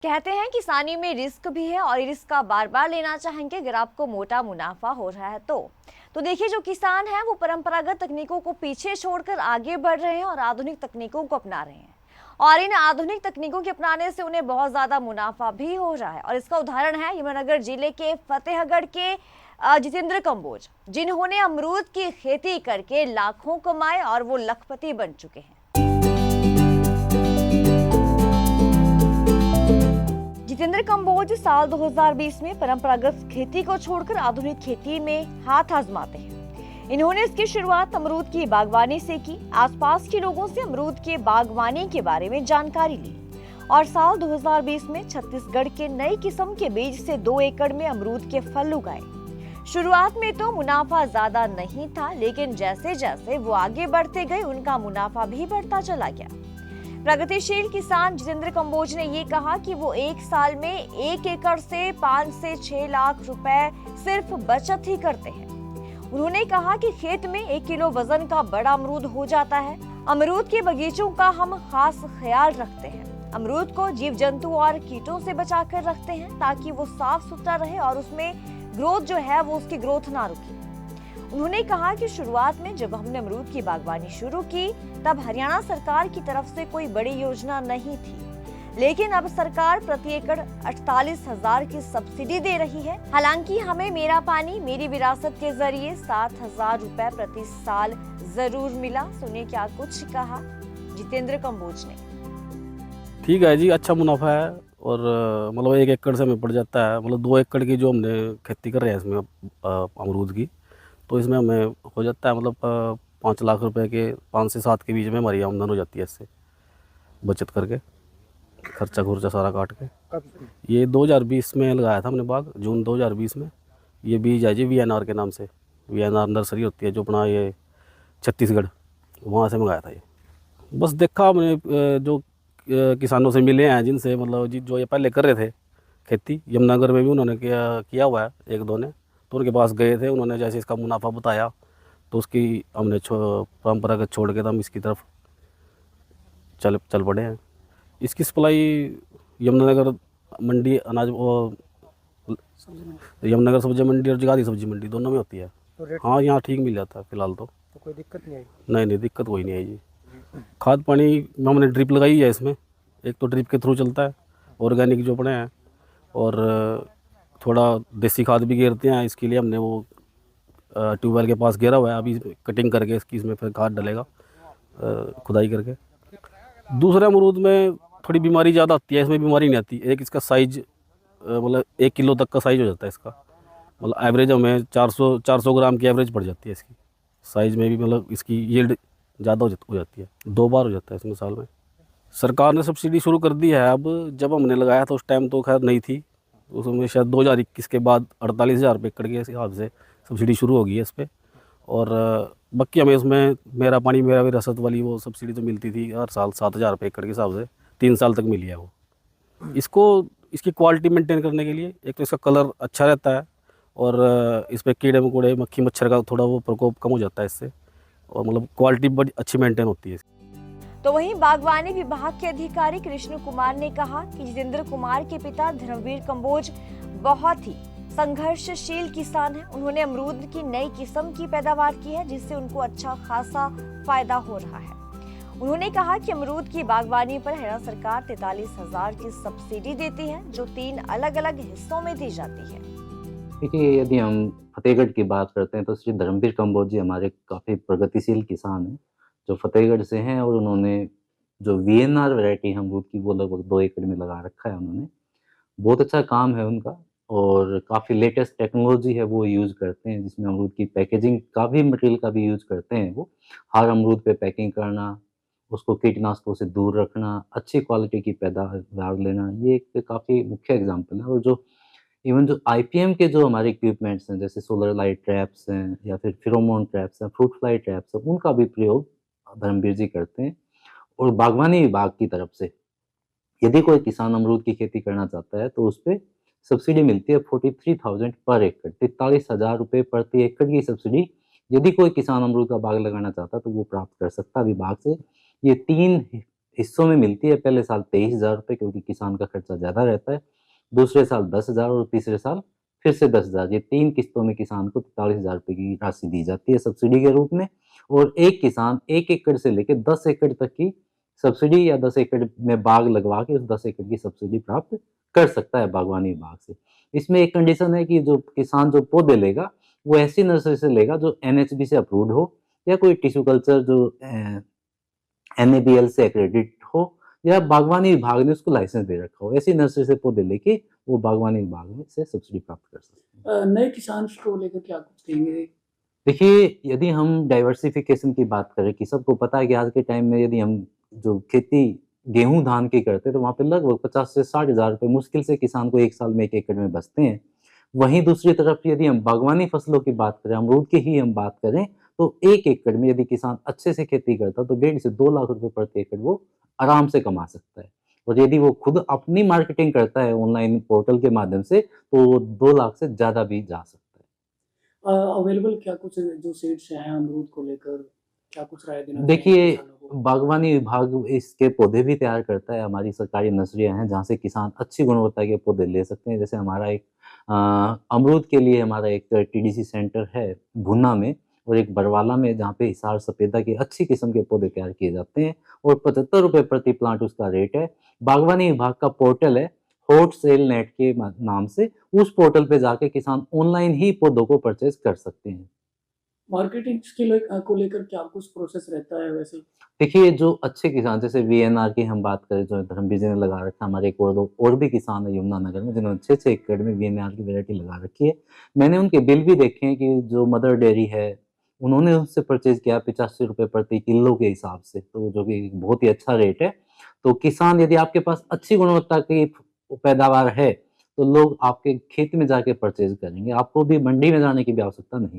कहते हैं किसानी में रिस्क भी है और रिस्क का बार बार लेना चाहेंगे अगर आपको मोटा मुनाफा हो रहा है तो देखिए जो किसान हैं वो परंपरागत तकनीकों को पीछे छोड़कर आगे बढ़ रहे हैं और आधुनिक तकनीकों को अपना रहे हैं। और इन आधुनिक तकनीकों के अपनाने से उन्हें बहुत ज्यादा मुनाफा भी हो रहा है और इसका उदाहरण है यमुनानगर जिले के फतेहगढ़ के जितेंद्र कंबोज, जिन्होंने अमरूद की खेती करके लाखों कमाए और वो लखपति बन चुके हैं। जितेंद्र कंबोज साल 2020 में परंपरागत खेती को छोड़कर आधुनिक खेती में हाथ आजमाते हैं। इन्होंने इसकी शुरुआत अमरूद की बागवानी से की। आसपास के लोगों से अमरूद के बागवानी के बारे में जानकारी ली और साल 2020 में छत्तीसगढ़ के नई किस्म के बीज से 2 एकड़ में अमरूद के फल उगाए। शुरुआत में तो मुनाफा ज्यादा नहीं था, लेकिन जैसे जैसे वो आगे बढ़ते गए उनका मुनाफा भी बढ़ता चला गया। प्रगतिशील किसान जितेंद्र कंबोज ने ये कहा कि वो एक साल में 1 एकड़ से 5 से 6 लाख रुपए सिर्फ बचत ही करते हैं। उन्होंने कहा कि खेत में 1 किलो वजन का बड़ा अमरूद हो जाता है। अमरूद के बगीचों का हम खास ख्याल रखते हैं। अमरूद को जीव जंतु और कीटों से बचा कर रखते हैं ताकि वो साफ सुथरा रहे और उसमें ग्रोथ जो है वो उसकी ग्रोथ ना रुके। उन्होंने कहा कि शुरुआत में जब हमने अमरूद की बागवानी शुरू की तब हरियाणा सरकार की तरफ से कोई बड़ी योजना नहीं थी, लेकिन अब सरकार प्रति एकड़ 48,000 की सब्सिडी दे रही है। हालांकि हमें मेरा पानी मेरी विरासत के जरिए 7,000 रुपए प्रति साल जरूर मिला। सुनिए क्या कुछ कहा जितेंद्र कंबोज ने। ठीक है जी, अच्छा मुनाफा है और मतलब 1 एकड़ से हमें पड़ जाता है, मतलब 2 एकड़ की जो हमने खेती कर रहे हैं इसमें अमरूद की, तो इसमें हमें हो जाता है मतलब 5 लाख रुपए के 5 से 7 के बीच में हमारी आमदन हो जाती है इससे, बचत करके खर्चा खुर्चा सारा काट के। ये 2020 में लगाया था हमने बाग, जून 2020 में। ये बीज है जी VNR के नाम से, VNR नर्सरी होती है जो अपना ये छत्तीसगढ़, वहाँ से मंगाया था ये। बस देखा हमने जो किसानों से मिले हैं जिनसे मतलब जो ये पहले कर रहे थे खेती, यमुनानगर में भी उन्होंने किया हुआ है 1-2 ने, तो उनके पास गए थे। उन्होंने जैसे इसका मुनाफा बताया तो उसकी हमने परंपरागत छोड़ के तो हम इसकी तरफ चल पड़े हैं। इसकी सप्लाई यमुनानगर मंडी अनाज और यमुनानगर सब्जी मंडी और जगाधरी सब्जी मंडी दोनों में होती है। तो हाँ, यहाँ ठीक मिल जाता है फिलहाल तो कोई दिक्कत नहीं आई? नहीं, दिक्कत कोई नहीं आई जी। खाद पानी हमने ड्रिप लगाई है इसमें, एक तो ड्रिप के थ्रू चलता है, ऑर्गेनिक जो पड़े हैं, और थोड़ा देसी खाद भी घेरते हैं। इसके लिए हमने वो ट्यूबवेल के पास घेरा हुआ है, अभी कटिंग करके इसकी इसमें फिर खाद डलेगा खुदाई करके। दूसरे अमरूद में थोड़ी बीमारी ज़्यादा आती है, इसमें बीमारी नहीं आती। एक इसका साइज मतलब 1 किलो तक का साइज हो जाता है इसका, मतलब एवरेज हमें 400 ग्राम की एवरेज पड़ जाती है इसकी साइज़ में भी, मतलब इसकी यील्ड ज़्यादा हो जाती है। 2 बार हो जाता है इसमें साल में। सरकार ने सब्सिडी शुरू कर दी है अब, जब हमने लगाया था उस टाइम तो खैर नहीं थी, उसमें शायद 2021 के बाद 48,000 रुपये एकड़ के हिसाब से सब्सिडी शुरू हो गई है इस पर। और बाकी हमें उसमें मेरा पानी मेरा विरासत वाली वो सब्सिडी तो मिलती थी हर साल 7,000 रुपये एकड़ के हिसाब से, 3 साल तक मिली है वो। इसकी क्वालिटी मेंटेन करने के लिए एक तो इसका कलर अच्छा रहता है और इस पर कीड़े मकोड़े मक्खी मच्छर का थोड़ा वो प्रकोप कम हो जाता है इससे, और मतलब क्वालिटी बड़ी अच्छी मेंटेन होती है। तो वहीं बागवानी विभाग के अधिकारी कृष्ण कुमार ने कहा कि जितेंद्र कुमार के पिता धर्मवीर कंबोज बहुत ही संघर्षशील किसान हैं। उन्होंने अमरूद की नई किस्म की पैदावार की है जिससे उनको अच्छा खासा फायदा हो रहा है। उन्होंने कहा कि अमरूद की बागवानी पर हरियाणा सरकार 43,000 की सब्सिडी देती है जो 3 अलग अलग हिस्सों में दी जाती है। देखिए, यदि हम फतेहगढ़ की बात करते हैं तो श्री धर्मवीर कंबोज जी हमारे काफ़ी प्रगतिशील किसान हैं जो फतेहगढ़ से हैं, और उन्होंने जो VNR वैरायटी अमरूद की वो लगभग 2 एकड़ में लगा रखा है उन्होंने। बहुत अच्छा काम है उनका और काफ़ी लेटेस्ट टेक्नोलॉजी है वो यूज़ करते हैं, जिसमें अमरूद की पैकेजिंग का भी मटेरियल का भी यूज़ करते हैं वो। हर अमरूद पे पैकिंग करना, उसको कीटनाशकों से दूर रखना, अच्छी क्वालिटी की पैदावार लेना, ये एक काफ़ी मुख्य एग्जाम्पल है। और जो इवन जो IPM के जो हमारे इक्विपमेंट्स हैं, जैसे सोलर लाइट ट्रैप्स हैं या फिर फेरोमोन ट्रैप्स हैं, फ्रूट फ्लाई ट्रैप्स हैं, उनका भी प्रयोग धर्मवीर जी करते हैं। और बागवानी विभाग की तरफ से यदि कोई किसान अमरूद की खेती करना चाहता है तो उस पे सब्सिडी मिलती है 43,000 पर एकड़, 43,000 रुपये प्रति एकड़ की सब्सिडी यदि कोई किसान अमरूद का बाग लगाना चाहता है तो वो प्राप्त कर सकता है विभाग से। ये 3 हिस्सों में मिलती है। पहले साल 23,000 रुपये, क्योंकि किसान का खर्चा ज़्यादा रहता है, दूसरे साल 10,000 और तीसरे साल फिर से 10,000। ये 3 किस्तों में किसान को 43,000 रुपये की राशि दी जाती है सब्सिडी के रूप में। और एक किसान 1 एकड़ से लेकर 10 एकड़ तक की सब्सिडी या 10 एकड़ में बाग लगवा के उस 10 एकड़ की सब्सिडी प्राप्त कर सकता है बागवानी विभाग से। इसमें एक कंडीशन है कि जो किसान जो पौधे लेगा वो ऐसी नर्सरी से लेगा जो एनएचबी से अप्रूव्ड हो, या कोई टिश्यू कल्चर जो एनएबीएल से एक्रेडिट हो, या बागवानी विभाग ने उसको लाइसेंस दे रखा हो। ऐसी नर्सरी से पौधे लेके वो बागवानी विभाग में से सब्सिडी प्राप्त कर सकते हैं। नए किसान को लेकर क्या कुछ कहेंगे? देखिए, यदि हम डाइवर्सिफिकेशन की बात करें कि सबको पता है कि आज के टाइम में यदि हम जो खेती गेहूं धान की करते हैं तो वहाँ पे लगभग 50 से 60,000 रुपये मुश्किल से किसान को एक साल में 1 एकड़ में बचते हैं। वहीं दूसरी तरफ यदि हम बागवानी फसलों की बात करें, अमरूद की ही हम बात करें, तो 1 एकड़ में यदि किसान अच्छे से खेती करता है तो 1.5 से 2 लाख रुपए प्रति एकड़ वो आराम से कमा सकता है। और यदि वो खुद अपनी मार्केटिंग करता है ऑनलाइन पोर्टल के माध्यम से, तो वो 2 लाख से ज़्यादा भी जा सकता है। अवेलेबल क्या कुछ जो सीड्स हैं अमरूद को लेकर, क्या कुछ राय देना देखिए, चाहेंगे किसानों को? बागवानी विभाग इसके पौधे भी तैयार करता है। हमारी सरकारी नर्सरियाँ हैं जहाँ से किसान अच्छी गुणवत्ता के पौधे ले सकते हैं। जैसे हमारा एक अमरूद के लिए हमारा एक टीडीसी सेंटर है भुना में, और एक बरवाला में, जहाँ पे हिसार सफेदा की अच्छी किस्म के पौधे तैयार किए जाते हैं, और 75 रुपये प्रति प्लांट उसका रेट है। बागवानी विभाग का पोर्टल है हॉट सेल नेट के नाम से, उस पोर्टल पे जाके किसान ऑनलाइन ही पौधों को परचेज कर सकते हैं। मार्केटिंग को लेकर क्या कुछ प्रोसेस रहता है वैसे? देखिए, जो अच्छे किसान, जैसे वीएनआर की हम बात करें, जो धर्मवीर जी ने लगा रखा है, हमारे एक और भी किसान है यमुनानगर में जिन्होंने 6-6 एकड़ में वीएनआर की वैरायटी लगा रखी है। मैंने उनके बिल भी देखे हैं कि जो मदर डेयरी है उन्होंने उससे परचेज किया 85 रुपये प्रति किलो के हिसाब से, तो जो कि बहुत ही अच्छा रेट है। तो किसान, यदि आपके पास अच्छी गुणवत्ता की पैदावार है तो लोग आपके खेत में जाके परचेज करेंगे, आपको भी मंडी में जाने की भी आवश्यकता नहीं है।